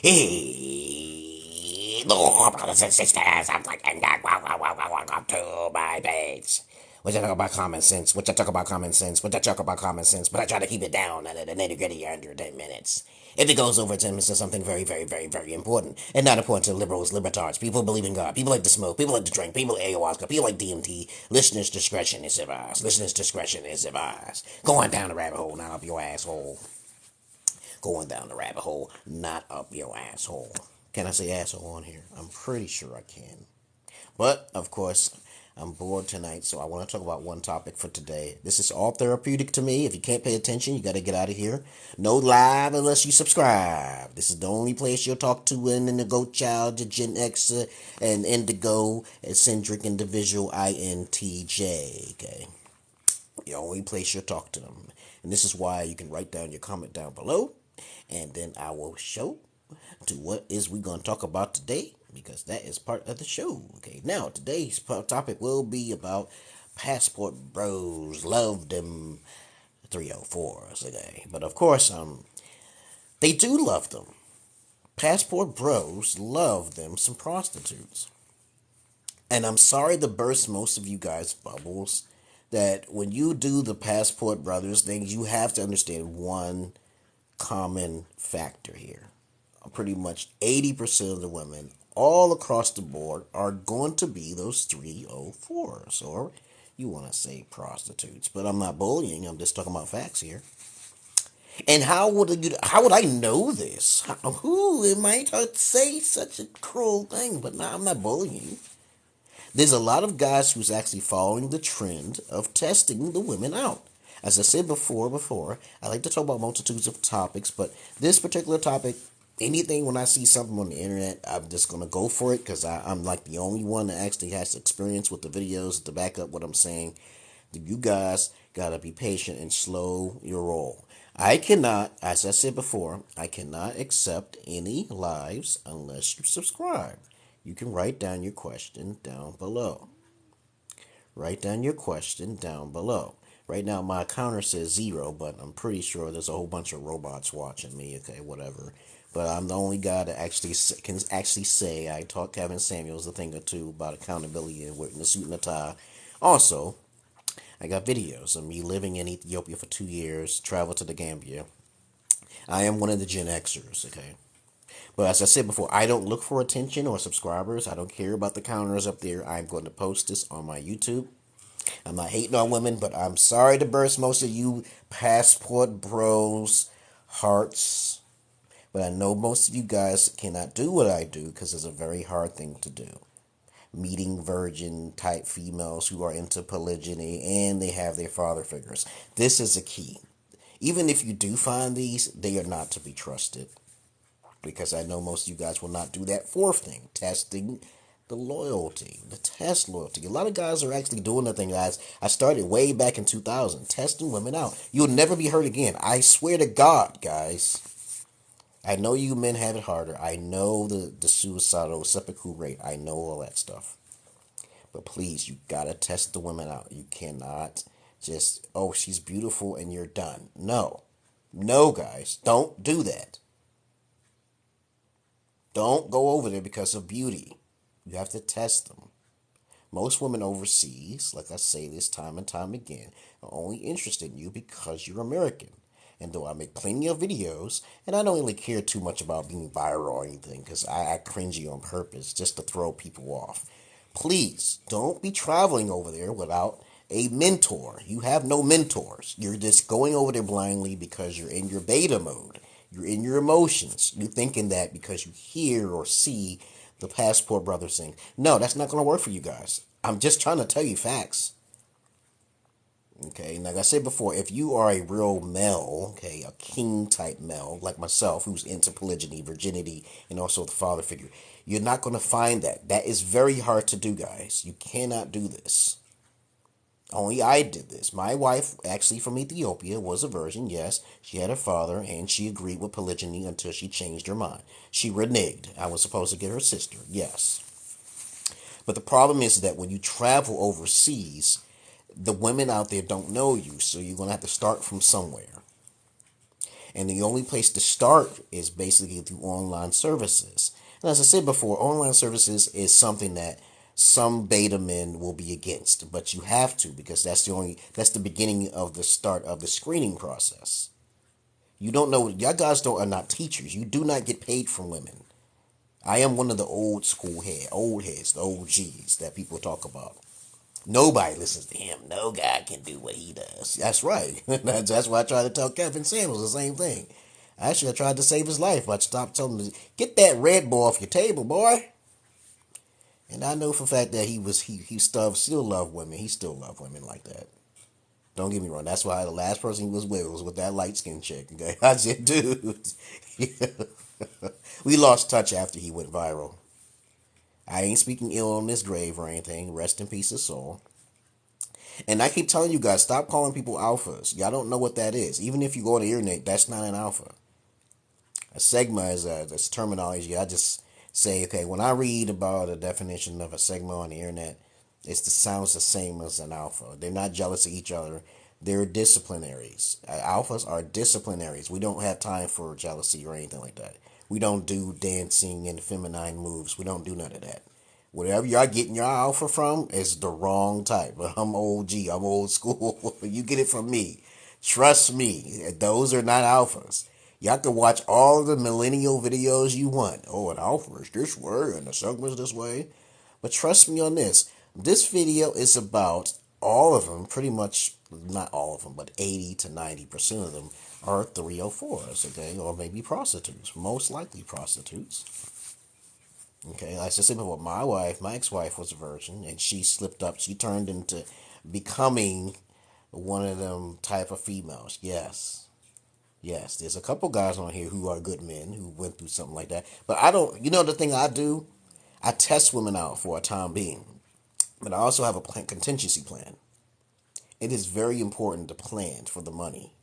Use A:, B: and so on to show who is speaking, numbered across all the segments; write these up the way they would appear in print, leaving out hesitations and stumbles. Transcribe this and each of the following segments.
A: Hey, Lord, brothers and sisters, I'm like, and welcome to my page. What you talk about common sense? What you talk about common sense? What you talk about common sense? But I try to keep it down at the nitty gritty under 10 minutes. If it goes over 10 minutes, it's something very, very, very, very important. And not important to liberals, libertards, people who believe in God, people like to smoke, people like to drink, people like ayahuasca, people like DMT. Listeners' discretion is advised. Listeners' discretion is advised. Going down the rabbit hole, not up your asshole. Going down the rabbit hole, not up your asshole. Can I say asshole on here? I'm pretty sure I can. But, of course, I'm bored tonight, so I want to talk about one topic for today. This is all therapeutic to me. If you can't pay attention, you got to get out of here. No live unless you subscribe. This is the only place you'll talk to in the Goat Child, the Gen X, and Indigo, Eccentric, Individual, INTJ. Okay? The only place you'll talk to them. And this is why you can write down your comment down below, and then I will show to what is we going to talk about today, because that is part of the show. Okay, now today's topic will be about passport bros. Love them 304's. Okay, but of course, they do love them. Passport bros love them some prostitutes. And I'm sorry to burst most of you guys' bubbles, that when you do the passport brothers thing, you have to understand one common factor here. Pretty much 80% of the women all across the board are going to be those 304's, or you want to say prostitutes. But I'm not bullying, I'm just talking about facts here. And how would I know this? Who am I to say such a cruel thing? But no, I'm not bullying. There's a lot of guys who's actually following the trend of testing the women out. As I said before, I like to talk about multitudes of topics, but this particular topic, anything when I see something on the internet, I'm just going to go for it, because I'm like the only one that actually has experience with the videos to back up what I'm saying. You guys got to be patient and slow your roll. I cannot, as I said before, I cannot accept any lives unless you subscribe. You can write down your question down below. Write down your question down below. Right now, my counter says 0, but I'm pretty sure there's a whole bunch of robots watching me. Okay, whatever. But I'm the only guy that can actually say I taught Kevin Samuels a thing or two about accountability and wearing a suit and a tie. Also, I got videos of me living in Ethiopia for 2 years, traveled to the Gambia. I am one of the Gen Xers. Okay. But as I said before, I don't look for attention or subscribers. I don't care about the counters up there. I'm going to post this on my YouTube. I'm not hating on women, but I'm sorry to burst most of you passport bros hearts. But I know most of you guys cannot do what I do, because it's a very hard thing to do. Meeting virgin type females who are into polygyny and they have their father figures. This is a key. Even if you do find these, they are not to be trusted, because I know most of you guys will not do that fourth thing, testing the loyalty, the test loyalty. A lot of guys are actually doing the thing, guys. I started way back in 2000, testing women out. You'll never be hurt again. I swear to God, guys. I know you men have it harder. I know the suicidal seppuku rate. I know all that stuff. But please, you gotta test the women out. You cannot just, oh, she's beautiful and you're done. No. No, guys. Don't do that. Don't go over there because of beauty. You have to test them. Most women overseas, like I say this time and time again, are only interested in you because you're American. And though I make plenty of videos, and I don't really care too much about being viral or anything, because I act cringy on purpose just to throw people off. Please, don't be traveling over there without a mentor. You have no mentors. You're just going over there blindly because you're in your beta mode. You're in your emotions. You're thinking that because you hear or see the passport brother sing. No, that's not going to work for you guys. I'm just trying to tell you facts. Okay, like I said before, if you are a real male, okay, a king type male, like myself, who's into polygyny, virginity, and also the father figure, you're not going to find that. That is very hard to do, guys. You cannot do this. Only I did this. My wife, actually from Ethiopia, was a virgin, yes. She had a father, and she agreed with polygyny until she changed her mind. She reneged. I was supposed to get her sister, yes. But the problem is that when you travel overseas, the women out there don't know you, so you're going to have to start from somewhere. And the only place to start is basically through online services. And as I said before, online services is something that some beta men will be against, but you have to, because that's the beginning of the start of the screening process. You don't know, y'all guys are not teachers. You do not get paid from women. I am one of the old heads, the OGs that people talk about. Nobody listens to him. No guy can do what he does. That's right. That's why I tried to tell Kevin Samuels the same thing. Actually, I tried to save his life, but I stopped telling him, get that Red Bull off your table, boy. And I know for a fact that he still loved women. He still loved women like that. Don't get me wrong. That's why the last person he was with that light skinned chick. Okay? I said, dude. We lost touch after he went viral. I ain't speaking ill on this grave or anything. Rest in peace, his soul. And I keep telling you guys, stop calling people alphas. Y'all don't know what that is. Even if you go on the internet, that's not an alpha. A sigma is a terminology. I just say, okay, when I read about a definition of a sigma on the internet, sounds the same as an alpha. They're not jealous of each other. They're disciplinaries. Alphas are disciplinaries. We don't have time for jealousy or anything like that. We don't do dancing and feminine moves. We don't do none of that. Whatever y'all getting your alpha from is the wrong type. I'm OG. I'm old school. You get it from me. Trust me. Those are not alphas. Y'all can watch all the millennial videos you want. Oh, an alpha is this way and the sigma is this way. But trust me on this. This video is about all of them, pretty much, not all of them, but 80 to 90% of them are 304's, okay? Or maybe prostitutes. Most likely prostitutes. Okay, like I said before, my ex-wife was a virgin, and she slipped up. She turned into becoming one of them type of females. Yes, there's a couple guys on here who are good men who went through something like that. But I don't, the thing I do? I test women out for a time being. But I also have a contingency plan. It is very important to plan for the money.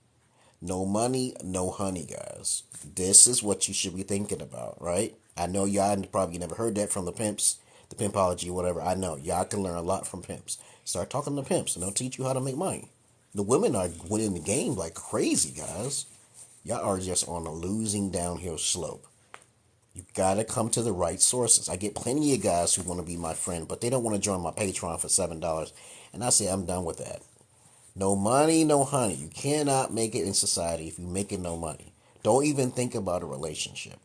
A: No money, no honey, guys. This is what you should be thinking about, right? I know y'all probably never heard that from the Pimps, the Pimpology, whatever. I know. Y'all can learn a lot from Pimps. Start talking to Pimps, and they'll teach you how to make money. The women are winning the game like crazy, guys. Y'all are just on a losing downhill slope. You gotta come to the right sources. I get plenty of guys who want to be my friend, but they don't want to join my Patreon for $7. And I say, I'm done with that. No money, no honey. You cannot make it in society if you make it no money. Don't even think about a relationship.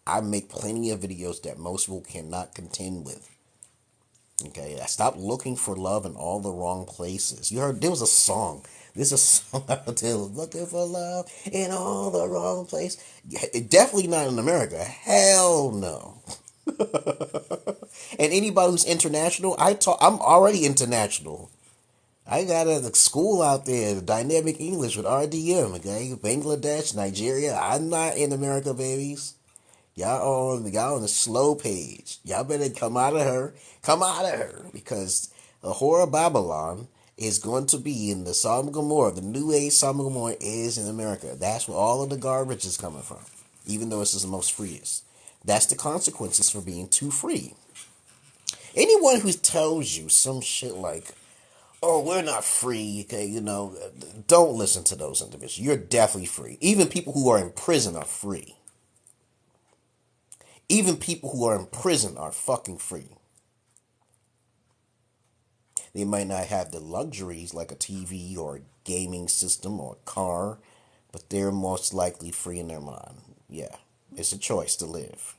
A: I make plenty of videos that most people cannot contend with. Okay, I stopped looking for love in all the wrong places. You heard, there was a song. There's a song out there, looking for love in all the wrong places. Definitely not in America. Hell no. And anybody who's international, I'm already international. I got a school out there, Dynamic English with RDM, okay? Bangladesh, Nigeria. I'm not in America, babies. Y'all on the slow page. Y'all better come out of her. Come out of her. Because the whore of Babylon is going to be in the Sodom and Gomorrah. The New Age Sodom and Gomorrah is in America. That's where all of the garbage is coming from. Even though it's the most freest. That's the consequences for being too free. Anyone who tells you some shit like, oh, we're not free, okay, don't listen to those individuals. You're definitely free. Even people who are in prison are free. Even people who are in prison are fucking free. They might not have the luxuries like a TV or a gaming system or a car, but they're most likely free in their mind. Yeah, it's a choice to live.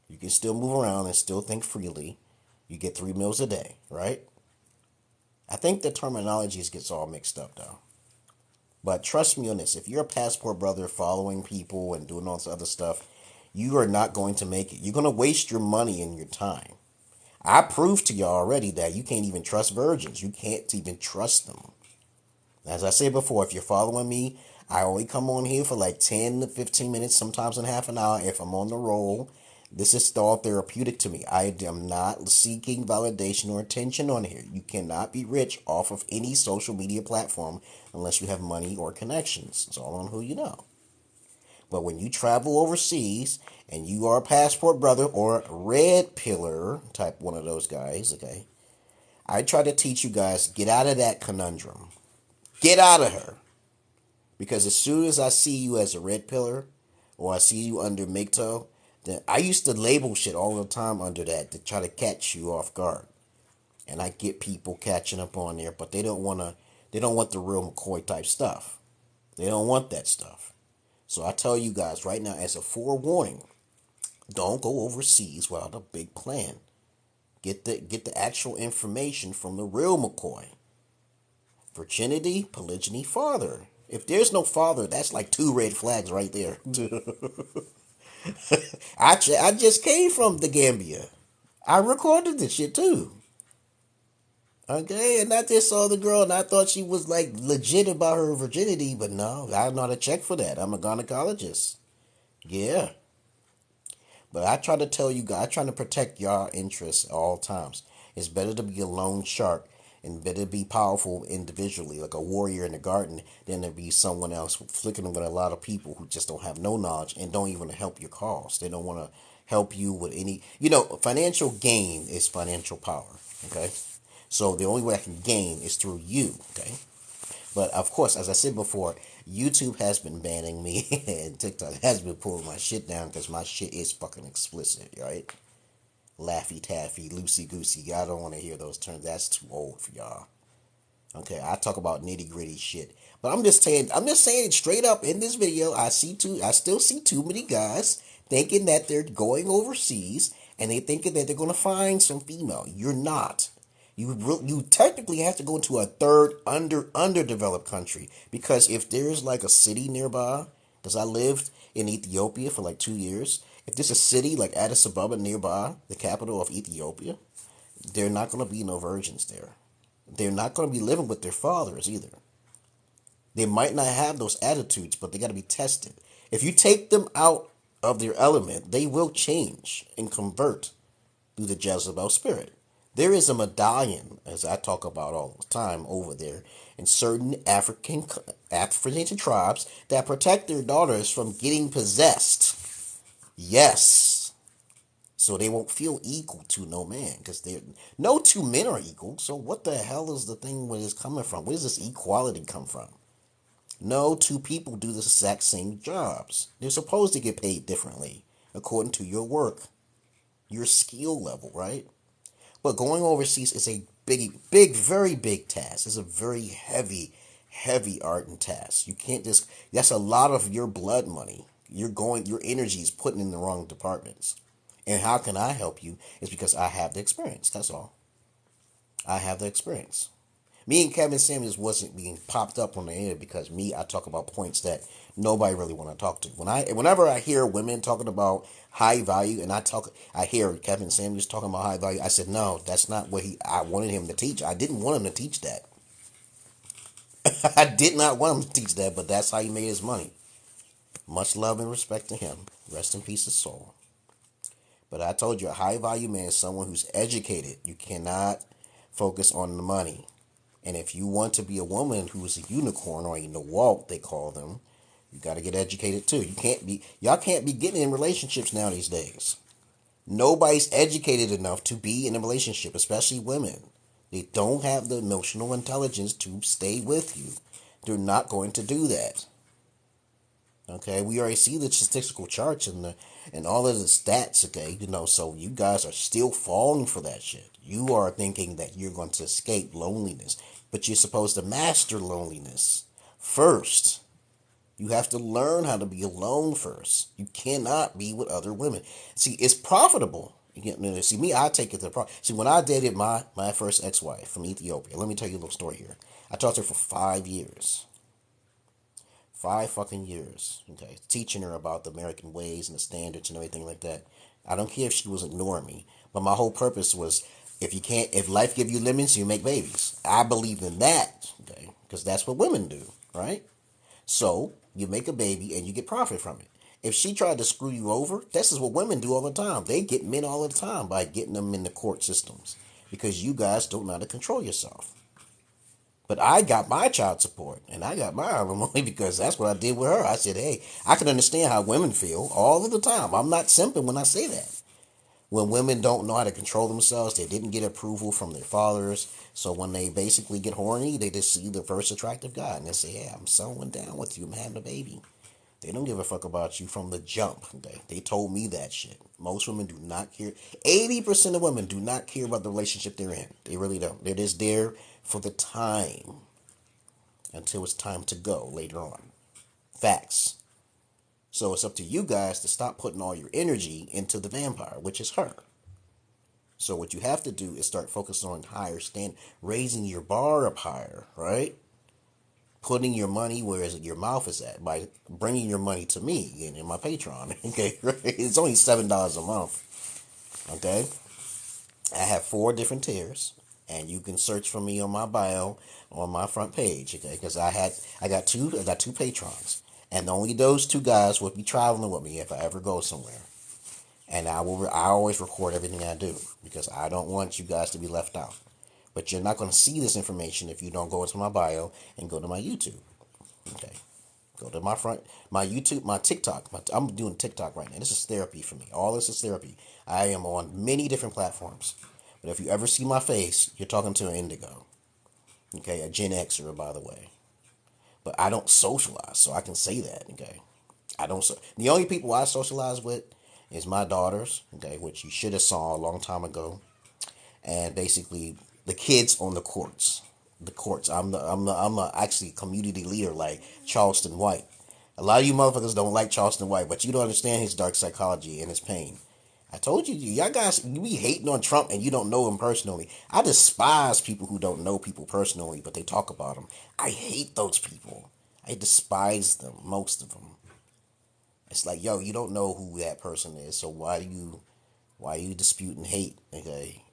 A: You can still move around and still think freely. You get 3 meals a day, right? I think the terminology gets all mixed up, though. But trust me on this. If you're a passport brother following people and doing all this other stuff, you are not going to make it. You're going to waste your money and your time. I proved to you already that you can't even trust virgins. You can't even trust them. As I said before, if you're following me, I only come on here for like 10 to 15 minutes, sometimes in half an hour if I'm on the roll. This is all therapeutic to me. I am not seeking validation or attention on here. You cannot be rich off of any social media platform unless you have money or connections. It's all on who you know. But when you travel overseas and you are a passport brother or red pillar type one of those guys, okay, I try to teach you guys, get out of that conundrum. Get out of her. Because as soon as I see you as a red pillar, or I see you under MGTOW, then I used to label shit all the time under that to try to catch you off guard. And I get people catching up on there, but they don't want the real McCoy type stuff. They don't want that stuff. So I tell you guys right now, as a forewarning, don't go overseas without a big plan. Get the actual information from the real McCoy. Virginity, polygyny, father. If there's no father, that's like 2 red flags right there. I just came from the Gambia. I recorded this shit too. Okay, and I just saw the girl and I thought she was like legit about her virginity, but no, I'm not a check for that. I'm a gynecologist. Yeah. But I try to tell you guys, I try to protect y'all interests at all times. It's better to be a lone shark and better to be powerful individually, like a warrior in the garden, than to be someone else flicking with a lot of people who just don't have no knowledge and don't even want to help your cause. They don't want to help you with any, financial gain is financial power, okay? So the only way I can gain is through you, okay? But of course, as I said before, YouTube has been banning me and TikTok has been pulling my shit down because my shit is fucking explicit, right? Laffy taffy, loosey goosey. Y'all don't want to hear those terms. That's too old for y'all. Okay, I talk about nitty gritty shit. But I'm just saying straight up in this video, I still see too many guys thinking that they're going overseas and they thinking that they're gonna find some female. You're not. You technically have to go into a third underdeveloped country, because if there's like a city nearby, because I lived in Ethiopia for like 2 years, if there's a city like Addis Ababa nearby, the capital of Ethiopia, there are not going to be no virgins there. They're not going to be living with their fathers either. They might not have those attitudes, but they got to be tested. If you take them out of their element, they will change and convert through the Jezebel spirit. There is a medallion, as I talk about all the time over there, in certain African tribes that protect their daughters from getting possessed. Yes. So they won't feel equal to no man, because no 2 men are equal. So what the hell is the thing where it's coming from? Where does this equality come from? No 2 people do the exact same jobs. They're supposed to get paid differently according to your work, your skill level, right? But going overseas is a big, very big task. It's a very heavy art and task. You can't that's a lot of your blood money. Your energy is putting in the wrong departments. And how can I help you? It's because I have the experience. That's all. I have the experience. Me and Kevin Samuels wasn't being popped up on the air because I talk about points that nobody really want to talk to. Whenever I hear women talking about high value, and I hear Kevin Samuels talking about high value, I said, no, that's not what I wanted him to teach. I didn't want him to teach that. I did not want him to teach that, but that's how he made his money. Much love and respect to him. Rest in peace, his soul. But I told you, a high value man is someone who's educated. You cannot focus on the money. And if you want to be a woman who is a unicorn, or in the walk they call them, you got to get educated too. Y'all can't be getting in relationships now these days. Nobody's educated enough to be in a relationship, especially women. They don't have the emotional intelligence to stay with you. They're not going to do that. Okay, we already see the statistical charts and all of the stats, okay? So you guys are still falling for that shit. You are thinking that you're going to escape loneliness, but you're supposed to master loneliness first. You have to learn how to be alone first. You cannot be with other women. See, it's profitable. See, me, I take it to the See, when I dated my first ex-wife from Ethiopia, let me tell you a little story here. I talked to her for 5 years. 5 fucking years, okay, teaching her about the American ways and the standards and everything like that. I don't care if she was ignoring me, but my whole purpose was, if life give you lemons, you make babies. I believe in that, okay, because that's what women do, right? So you make a baby and you get profit from it. If she tried to screw you over, this is what women do all the time. They get men all the time by getting them in the court systems, because you guys don't know how to control yourself. But I got my child support, and I got my alimony because that's what I did with her. I said, hey, I can understand how women feel all of the time. I'm not simping when I say that. When women don't know how to control themselves, they didn't get approval from their fathers. So when they basically get horny, they just see the first attractive guy and they say, yeah, I'm settling down with you. I'm having a baby. They don't give a fuck about you from the jump. They told me that shit. Most women do not care. 80% of women do not care about the relationship they're in. They really don't. They're just there for the time until it's time to go later on. Facts. So it's up to you guys to stop putting all your energy into the vampire, which is her. So what you have to do is start focusing on higher raising your bar up higher, right? Putting your money where your mouth is at by bringing your money to me in my Patreon. Okay, it's only $7 a month. Okay, I have 4 different tiers, and you can search for me on my bio on my front page. Okay, because I got two patrons, and only those 2 guys will be traveling with me if I ever go somewhere. And I always record everything I do because I don't want you guys to be left out. But you're not going to see this information if you don't go into my bio and go to my YouTube. Okay. Go to my YouTube, my TikTok. I'm doing TikTok right now. This is therapy for me. All this is therapy. I am on many different platforms. But if you ever see my face, you're talking to an indigo. Okay, a Gen Xer, by the way. But I don't socialize, so I can say that. Okay. The only people I socialize with is my daughters, okay, which you should have saw a long time ago. And basically the kids on the courts. I'm actually community leader like Charleston White. A lot of you motherfuckers don't like Charleston White, but you don't understand his dark psychology and his pain. I told you, y'all guys, you be hating on Trump and you don't know him personally. I despise people who don't know people personally, but they talk about them. I hate those people. I despise them, most of them. It's like, yo, you don't know who that person is, so why are you disputing hate? Okay,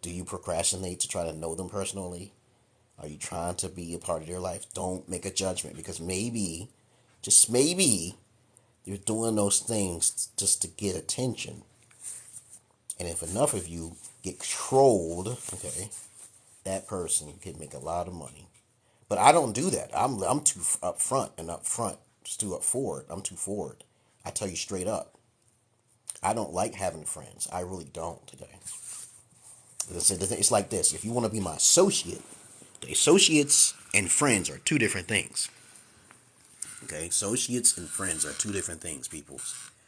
A: do you procrastinate to try to know them personally? Are you trying to be a part of their life? Don't make a judgment because maybe, just maybe, you're doing those things just to get attention. And if enough of you get trolled, okay, that person can make a lot of money. But I don't do that. I'm too upfront. Just too up forward. I'm too forward. I tell you straight up. I don't like having friends. I really don't. Okay. It's like this. If you want to be my associate, the associates and friends are 2 different things. Okay, associates and friends are 2 different things, people.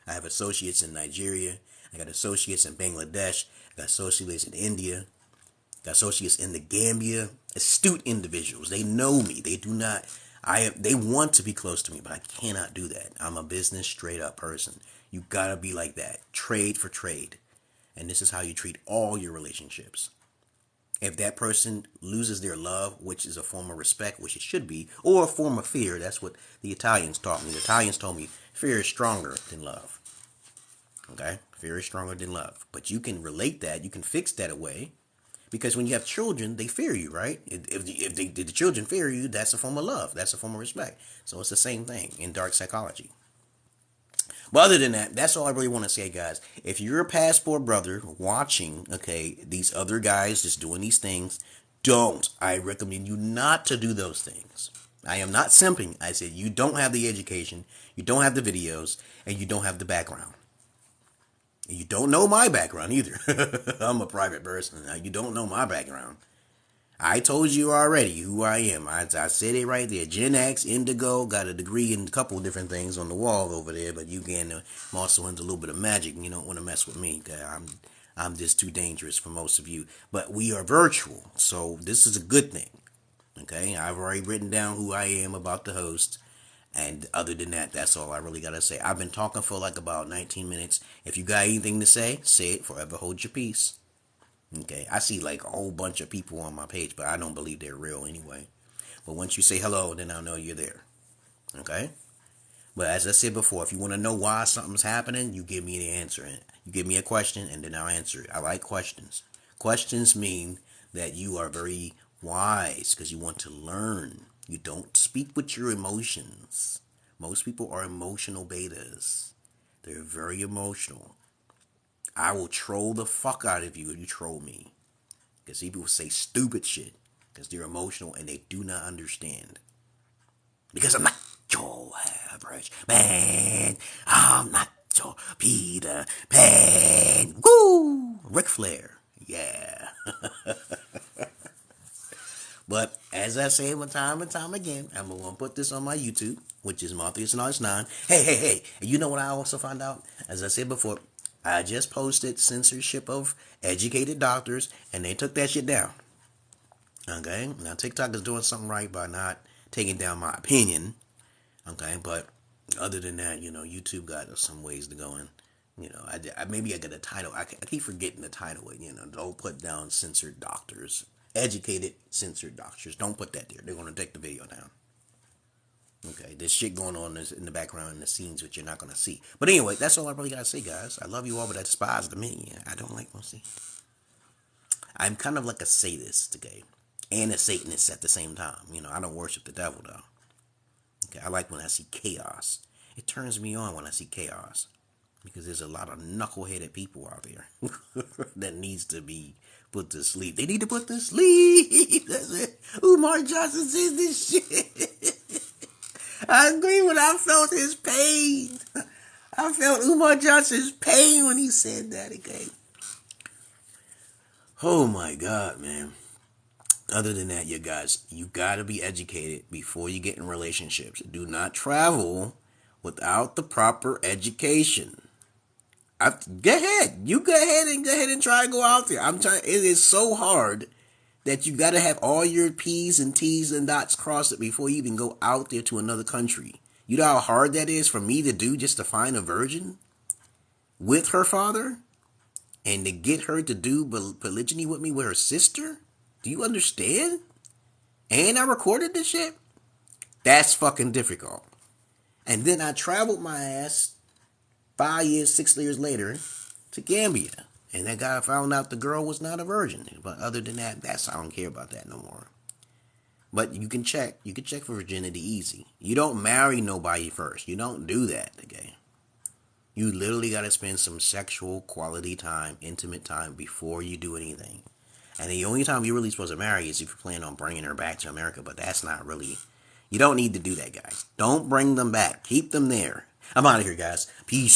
A: I have associates in Nigeria. I got associates in Bangladesh. I got associates in India. I got associates in the Gambia. Astute individuals. They know me. They do not. They want to be close to me, but I cannot do that. I'm a business straight up person. You gotta be like that. Trade for trade. And this is how you treat all your relationships. If that person loses their love, which is a form of respect, which it should be, or a form of fear, that's what the Italians taught me. The Italians told me fear is stronger than love. Okay? Fear is stronger than love. But you can relate that, you can fix that away. Because when you have children, they fear you, right? If the children fear you, that's a form of love. That's a form of respect. So it's the same thing in dark psychology. But other than that, that's all I really want to say, guys. If you're a passport brother watching, okay, these other guys just doing these things, don't. I recommend you not to do those things. I am not simping. I said you don't have the education, you don't have the videos, and you don't have the background. You don't know my background either. I'm a private person. You don't know my background. I told you already who I am. I said it right there. Gen X, Indigo, got a degree in a couple of different things on the wall over there, but you can I'm also into a little bit of magic, and you don't want to mess with me. I'm just too dangerous for most of you. But we are virtual, so this is a good thing. Okay, I've already written down who I am about the host. And other than that, that's all I really got to say. I've been talking for like about 19 minutes. If you got anything to say it. Forever hold your peace. Okay, I see like a whole bunch of people on my page, but I don't believe they're real anyway. But once you say hello, then I'll know you're there. Okay? But as I said before, if you want to know why something's happening, you give me the answer. You give me a question, and then I'll answer it. I like questions. Questions mean that you are very wise because you want to learn. You don't speak with your emotions. Most people are emotional betas. They're very emotional. I will troll the fuck out of you if you troll me. Because people say stupid shit. Because they're emotional and they do not understand. Because I'm not your average man. I'm not your Peter Pan. Woo! Ric Flair. Yeah. But as I say time and time again, I'm going to put this on my YouTube, which is Morpheus Knowledge 9. Hey. You know what I also found out? As I said before, I just posted censorship of educated doctors, and they took that shit down. Okay? Now, TikTok is doing something right by not taking down my opinion. Okay? But other than that, YouTube got some ways to go in. Maybe I got a title. I keep forgetting the title. Don't put down censored doctors. Educated censored doctors. Don't put that there. They're going to take the video down. Okay, there's shit going on in the background in the scenes which you're not going to see. But anyway, that's all I really got to say, guys. I love you all, but I despise the me. I don't like mercy. I'm kind of like a sadist, okay? And a Satanist at the same time. I don't worship the devil, though. Okay, I like when I see chaos. It turns me on when I see chaos. Because there's a lot of knuckleheaded people out there that needs to be put to sleep. They need to put to sleep. That's it. Umar Johnson says this shit. I agree when I felt his pain. I felt Umar Johnson's pain when he said that again. Oh my God, man. Other than that, you guys, you gotta be educated before you get in relationships. Do not travel without the proper education. Go ahead. You go ahead and try to go out there. I'm trying. It is so hard that you got to have all your P's and T's and dots crossed before you even go out there to another country. You know how hard that is for me to do just to find a virgin with her father and to get her to do polygyny with me with her sister? Do you understand? And I recorded this shit? That's fucking difficult. And then I traveled my ass 6 years later to Gambia. And that guy found out the girl was not a virgin. But other than that, I don't care about that no more. But you can check. You can check for virginity easy. You don't marry nobody first. You don't do that, okay? You literally got to spend some sexual quality time, intimate time before you do anything. And the only time you're really supposed to marry is if you plan on bringing her back to America. But that's not really... You don't need to do that, guys. Don't bring them back. Keep them there. I'm out of here, guys. Peace.